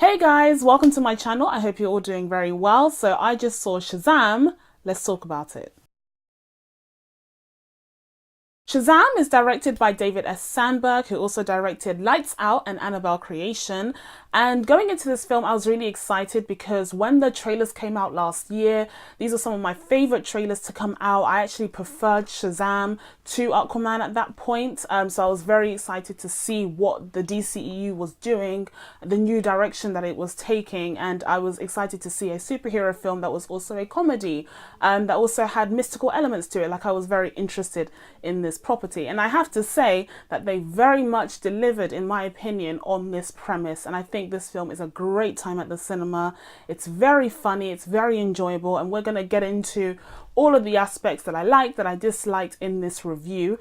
Hey guys, welcome to my channel. I hope you're all doing very well. So I just saw Shazam. Let's talk about it. Shazam is directed by David S. Sandberg, who also directed Lights Out and Annabelle Creation. And going into this film, I was really excited because when the trailers came out last year, these are some of my favorite trailers to come out. I actually preferred Shazam to Aquaman at that point. So I was very excited to see what the DCEU was doing, the new direction that it was taking. And I was excited to see a superhero film that was also a comedy, that also had mystical elements to it. Like, I was very interested in this property, and I have to say that they very much delivered, in my opinion, on this premise. And I think this film is a great time at the cinema. It's very funny, it's very enjoyable, and we're going to get into all of the aspects that I liked, that I disliked in this review.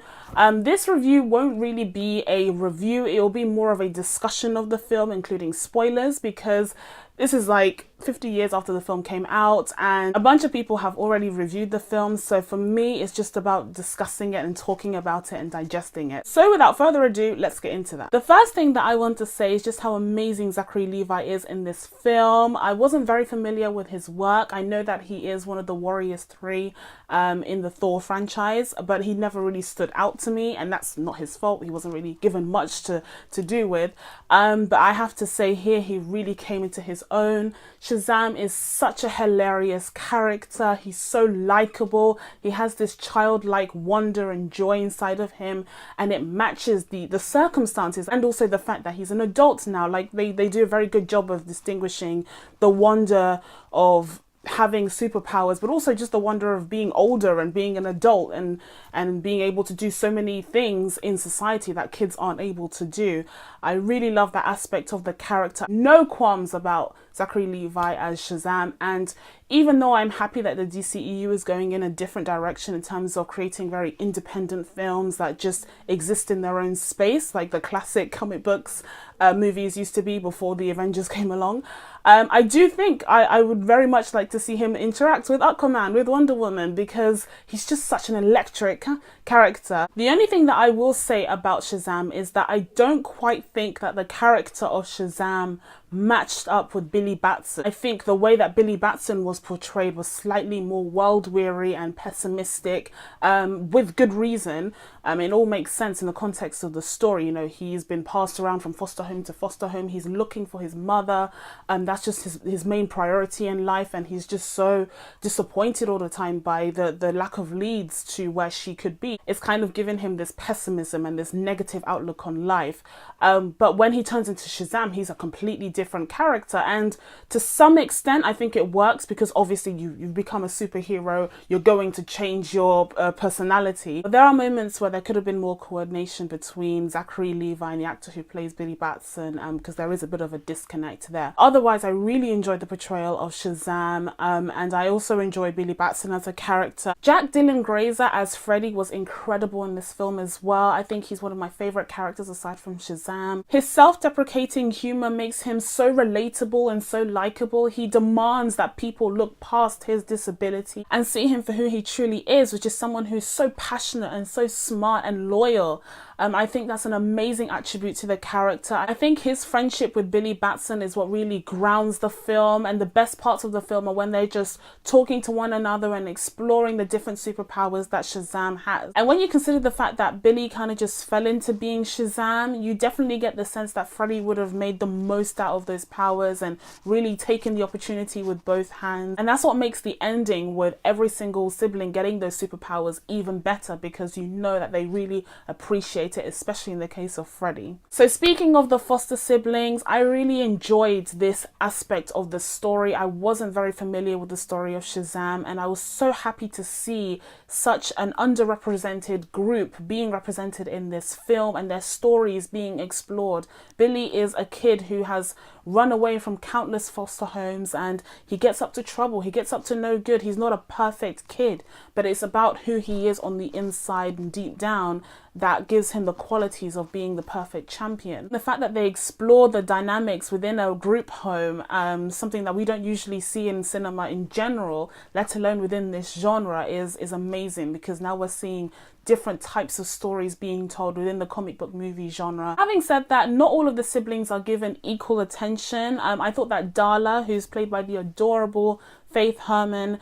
This review won't really be a review, it will be more of a discussion of the film, including spoilers, because this is like 50 years after the film came out and a bunch of people have already reviewed the film. So for me, it's just about discussing it and talking about it and digesting it. So without further ado, let's get into that. The first thing that I want to say is just how amazing Zachary Levi is in this film. I wasn't very familiar with his work. I know that he is one of the Warriors 3 in the Thor franchise, but he never really stood out to me, and that's not his fault. He wasn't really given much to do with. But I have to say here, he really came into his own. Shazam is such a hilarious character. He's so likable. He has this childlike wonder and joy inside of him, and it matches the circumstances and also the fact that he's an adult now. Like, they do a very good job of distinguishing the wonder of having superpowers, but also just the wonder of being older and being an adult and being able to do so many things in society that kids aren't able to do. I really love that aspect of the character. No qualms about Zachary Levi as Shazam, and even though I'm happy that the DCEU is going in a different direction in terms of creating very independent films that just exist in their own space, like the classic comic books movies used to be before the Avengers came along, I do think I would very much like to see him interact with Aquaman, with Wonder Woman, because he's just such an electric character. The only thing that I will say about Shazam is that I don't quite think that the character of Shazam matched up with Billy Batson. I think the way that Billy Batson was portrayed was slightly more world-weary and pessimistic, with good reason. It all makes sense in the context of the story. You know, he's been passed around from foster home to foster home. He's looking for his mother, and that's just his main priority in life, and he's just so disappointed all the time by the lack of leads to where she could be. It's kind of given him this pessimism and this negative outlook on life. But when he turns into Shazam, he's a completely different character, and to some extent I think it works because obviously you've become a superhero, you're going to change your personality. But there are moments where there could have been more coordination between Zachary Levi and the actor who plays Billy Batson, because there is a bit of a disconnect there. Otherwise, I really enjoyed the portrayal of Shazam, and I also enjoyed Billy Batson as a character. Jack Dylan Grazer as Freddy was incredible in this film as well. I think he's one of my favorite characters aside from Shazam. His self-deprecating humor makes him so relatable and so likable. He demands that people look past his disability and see him for who he truly is, which is someone who's so passionate and so smart and loyal. I think that's an amazing attribute to the character. I think his friendship with Billy Batson is what really grounds the film, and the best parts of the film are when they're just talking to one another and exploring the different superpowers that Shazam has. And when you consider the fact that Billy kind of just fell into being Shazam, you definitely get the sense that Freddy would have made the most out of those powers and really taken the opportunity with both hands. And that's what makes the ending with every single sibling getting those superpowers even better, because you know that they really appreciate it, especially in the case of Freddy. So speaking of the foster siblings, I really enjoyed this aspect of the story. I wasn't very familiar with the story of Shazam, and I was so happy to see such an underrepresented group being represented in this film and their stories being explored. Billy is a kid who has run away from countless foster homes, and he gets up to trouble, he gets up to no good. He's not a perfect kid, but it's about who he is on the inside and deep down that gives him the qualities of being the perfect champion. The fact that they explore the dynamics within a group home, something that we don't usually see in cinema in general, let alone within this genre, is amazing, because now we're seeing different types of stories being told within the comic book movie genre. Having said that, not all of the siblings are given equal attention. I thought that Darla, who's played by the adorable Faith Herman,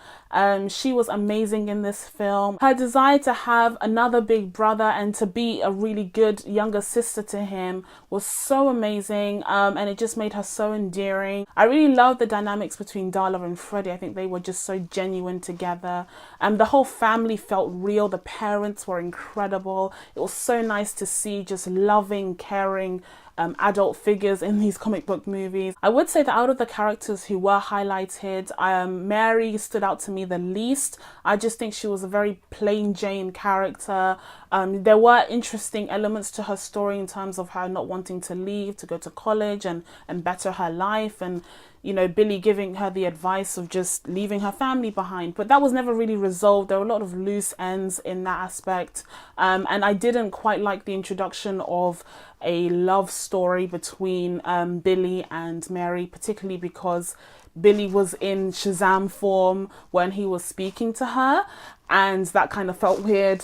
she was amazing in this film. Her desire to have another big brother and to be a really good younger sister to him was so amazing, and it just made her so endearing. I really loved the dynamics between Darla and Freddie. I think they were just so genuine together. The whole family felt real. The parents were incredible. It was so nice to see just loving, caring adult figures in these comic book movies. I would say that out of the characters who were highlighted, Mary stood out to me the least. I just think she was a very plain Jane character. There were interesting elements to her story in terms of her not wanting to leave to go to college and better her life, and you know, Billy giving her the advice of just leaving her family behind. But that was never really resolved. There were a lot of loose ends in that aspect. And I didn't quite like the introduction of a love story between Billy and Mary, particularly because Billy was in Shazam form when he was speaking to her. And that kind of felt weird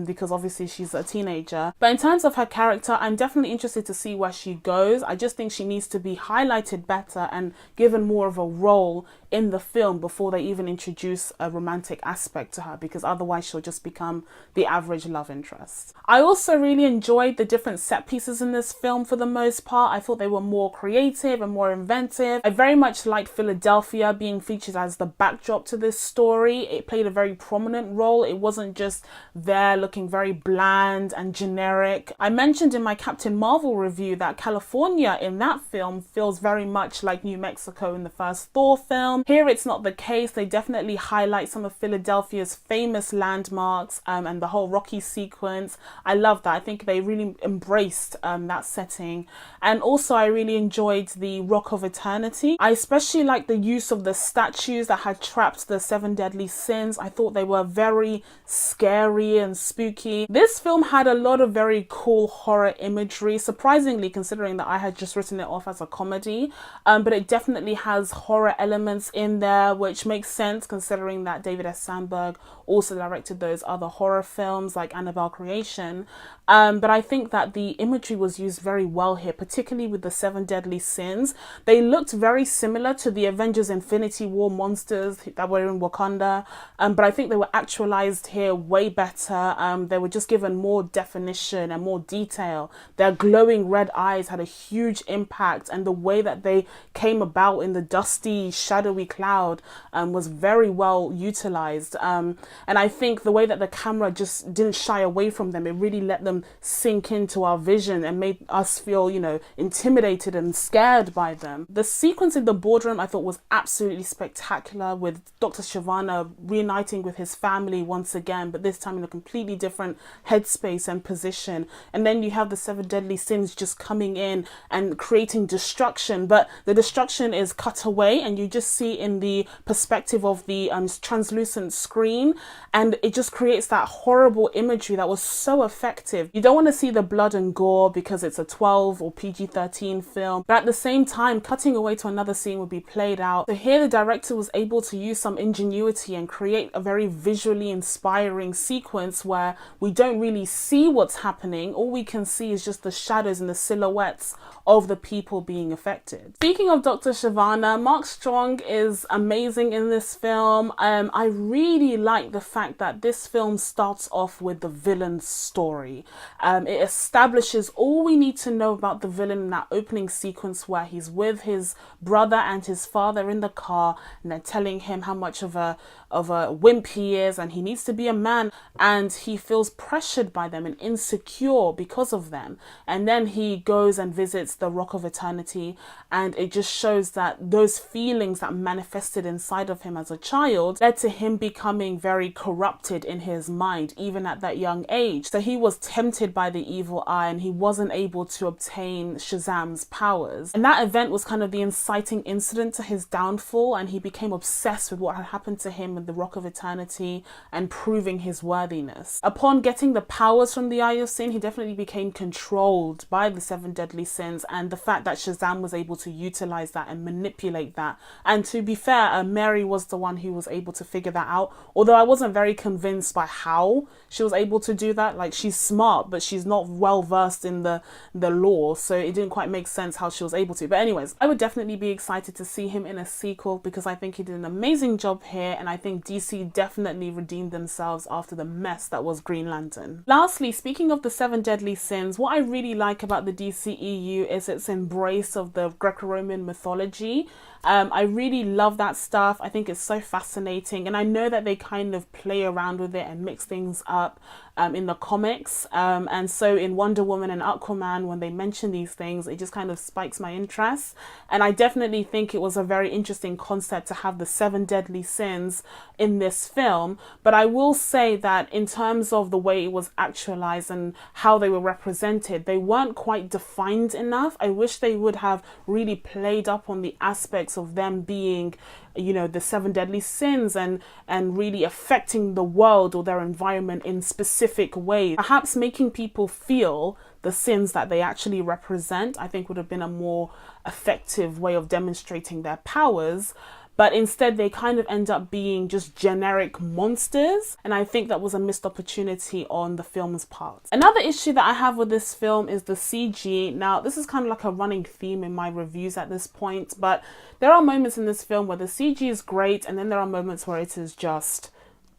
because obviously she's a teenager. But in terms of her character, I'm definitely interested to see where she goes. I just think she needs to be highlighted better and given more of a role in the film before they even introduce a romantic aspect to her, because otherwise she'll just become the average love interest. I also really enjoyed the different set pieces in this film for the most part. I thought they were more creative and more inventive. I very much liked Philadelphia being featured as the backdrop to this story. It played a very prominent role. It wasn't just there looking very bland and generic. I mentioned in my Captain Marvel review that California in that film feels very much like New Mexico in the first Thor film. Here it's not the case. They definitely highlight some of Philadelphia's famous landmarks and the whole Rocky sequence. I love that. I think they really embraced that setting. And also I really enjoyed the Rock of Eternity. I especially liked the use of the statues that had trapped the 7 deadly sins. I thought they were very scary and spooky. This film had a lot of very cool horror imagery, surprisingly, considering that I had just written it off as a comedy, but it definitely has horror elements in there, which makes sense considering that David S. Sandberg also directed those other horror films like Annabelle Creation. But I think that the imagery was used very well here, particularly with the 7 deadly sins. They looked very similar to the Avengers Infinity War monsters that were in Wakanda, but I think they were actualized here way better. They were just given more definition and more detail. Their glowing red eyes had a huge impact, and the way that they came about in the dusty, shadowy cloud was very well utilized. And I think the way that the camera just didn't shy away from them, it really let them sink into our vision and made us feel, you know, intimidated and scared by them. The sequence in the boardroom I thought was absolutely spectacular, with Dr. Shavana reuniting with his family once again, but this time in a completely different headspace and position. And then you have the 7 deadly sins just coming in and creating destruction, but the destruction is cut away and you just see in the perspective of the translucent screen, and it just creates that horrible imagery that was so effective. You don't want to see the blood and gore because it's a 12 or PG-13 film, but at the same time cutting away to another scene would be played out. So here the director was able to use some ingenuity and create a very visually inspiring sequence where we don't really see what's happening. All we can see is just the shadows and the silhouettes of the people being affected. Speaking of Dr. Shavana, Mark Strong is amazing in this film. I really like the fact that this film starts off with the villain's story. It establishes all we need to know about the villain in that opening sequence where he's with his brother and his father in the car, and they're telling him how much of a wimp he is and he needs to be a man, and he feels pressured by them and insecure because of them. And then he goes and visits the Rock of Eternity, and it just shows that those feelings that manifested inside of him as a child led to him becoming very corrupted in his mind, even at that young age. So he was tempted by the evil eye and he wasn't able to obtain Shazam's powers. And that event was kind of the inciting incident to his downfall, and he became obsessed with what had happened to him with the Rock of Eternity. and proving his worthiness. Upon getting the powers from the Eye of Sin, he definitely became controlled by the 7 deadly sins, and the fact that Shazam was able to utilize that and manipulate that. And to be fair, Mary was the one who was able to figure that out, although I wasn't very convinced by how she was able to do that. Like, she's smart, but she's not well versed in the law, so it didn't quite make sense how she was able to. But anyways, I would definitely be excited to see him in a sequel because I think he did an amazing job here, and I think DC definitely redeemed themselves after the mess that was Green Lantern. Lastly, speaking of the 7 deadly sins, what I really like about the DCEU is its embrace of the Greco-Roman mythology. I really love that stuff. I think it's so fascinating, and I know that they kind of play around with it and mix things up in the comics, and so in Wonder Woman and Aquaman, when they mention these things, it just kind of spikes my interest. And I definitely think it was a very interesting concept to have the 7 deadly sins in this film. But I will say that in terms of the way it was actualized and how they were represented, they weren't quite defined enough. I wish they would have really played up on the aspects of them being, you know, the 7 deadly sins and really affecting the world or their environment in specific ways. Perhaps making people feel the sins that they actually represent, I think, would have been a more effective way of demonstrating their powers. But instead they kind of end up being just generic monsters, and I think that was a missed opportunity on the film's part. Another issue that I have with this film is the CG. Now, this is kind of like a running theme in my reviews at this point, but there are moments in this film where the CG is great, and then there are moments where it is just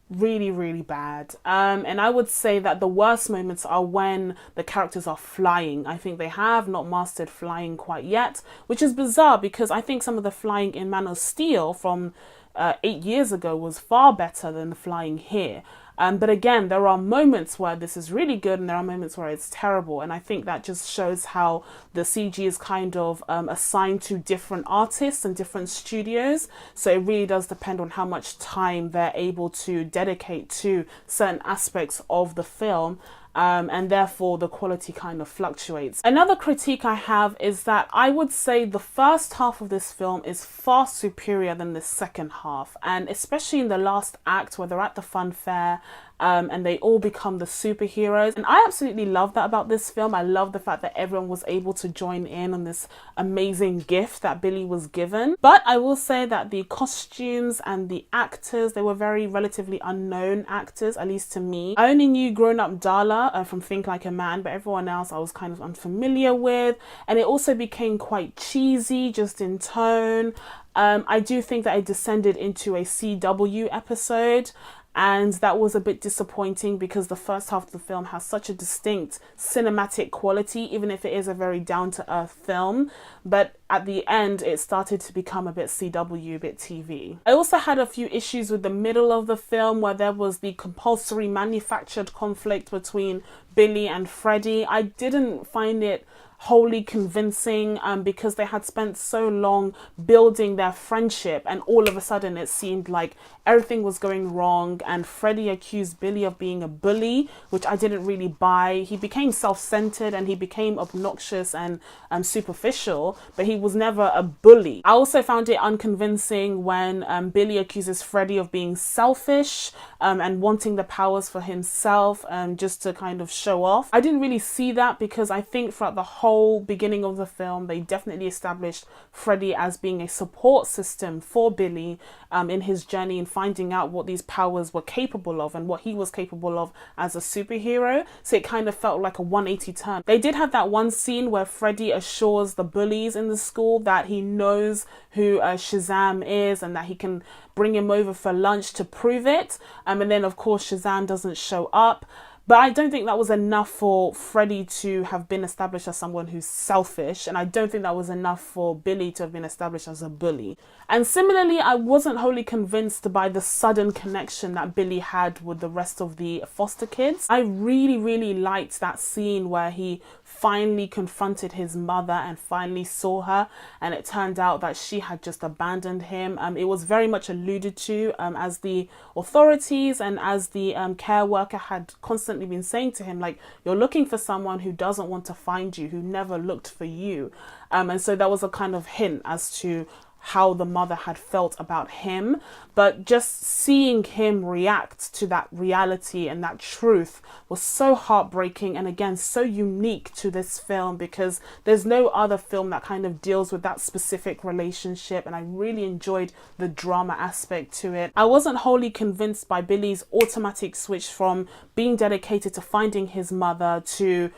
really, really bad. And I would say that the worst moments are when the characters are flying. I think they have not mastered flying quite yet, which is bizarre because I think some of the flying in Man of Steel from 8 years ago was far better than the flying here. But again, there are moments where this is really good and there are moments where it's terrible. And I think that just shows how the CG is kind of assigned to different artists and different studios. So it really does depend on how much time they're able to dedicate to certain aspects of the film. And therefore the quality kind of fluctuates. Another critique I have is that I would say the first half of this film is far superior than the second half, and especially in the last act where they're at the fun fair and they all become the superheroes. And I absolutely love that about this film. I love the fact that everyone was able to join in on this amazing gift that Billy was given. But I will say that the costumes and the actors, they were very relatively unknown actors, at least to me. I only knew grown-up Darla from Think Like a Man, but everyone else I was kind of unfamiliar with. And it also became quite cheesy just in tone. I do think that it descended into a CW episode, and that was a bit disappointing because the first half of the film has such a distinct cinematic quality, even if it is a very down-to-earth film. But at the end, it started to become a bit CW, a bit TV. I also had a few issues with the middle of the film where there was the compulsory manufactured conflict between Billy and Freddie. I didn't find it wholly convincing because they had spent so long building their friendship, and all of a sudden it seemed like everything was going wrong, and Freddie accused Billy of being a bully, which I didn't really buy. He became self-centered and he became obnoxious and superficial, but he was never a bully. I also found it unconvincing when Billy accuses Freddie of being selfish and wanting the powers for himself just to kind of show off. I didn't really see that because I think throughout the whole beginning of the film, they definitely established Freddie as being a support system for Billy in his journey in finding out what these powers were capable of and what he was capable of as a superhero. So it kind of felt like a 180 turn. They did have that one scene where Freddie assures the bullies in the school that he knows who Shazam is and that he can bring him over for lunch to prove it. And then of course Shazam doesn't show up. But I don't think that was enough for Freddie to have been established as someone who's selfish. And I don't think that was enough for Billy to have been established as a bully. And similarly, I wasn't wholly convinced by the sudden connection that Billy had with the rest of the foster kids. I really, really liked that scene where he finally confronted his mother and finally saw her, and it turned out that she had just abandoned him. It was very much alluded to as the authorities and as the care worker had constantly been saying to him, like, you're looking for someone who doesn't want to find you, who never looked for you. And so that was a kind of hint as to how the mother had felt about him, but just seeing him react to that reality and that truth was so heartbreaking, and again so unique to this film, because there's no other film that kind of deals with that specific relationship, and I really enjoyed the drama aspect to it. I wasn't wholly convinced by Billy's automatic switch from being dedicated to finding his mother to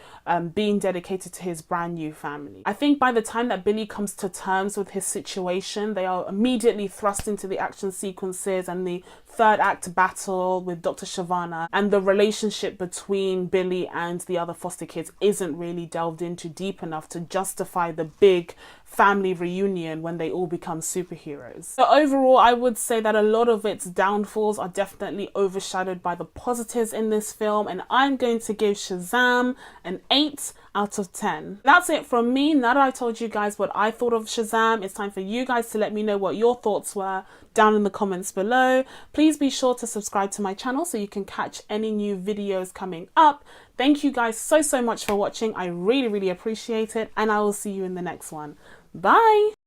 being dedicated to his brand new family. I think by the time that Billy comes to terms with his situation, they are immediately thrust into the action sequences and the third act battle with Dr. Shavana, and the relationship between Billy and the other foster kids isn't really delved into deep enough to justify the big family reunion when they all become superheroes. So overall, I would say that a lot of its downfalls are definitely overshadowed by the positives in this film, and I'm going to give Shazam an 8 out of 10. That's it from me. Now that I told you guys what I thought of Shazam, it's time for you guys to let me know what your thoughts were down in the comments below. Please be sure to subscribe to my channel so you can catch any new videos coming up. Thank you guys so much for watching. I really appreciate it, and I will see you in the next one. Bye!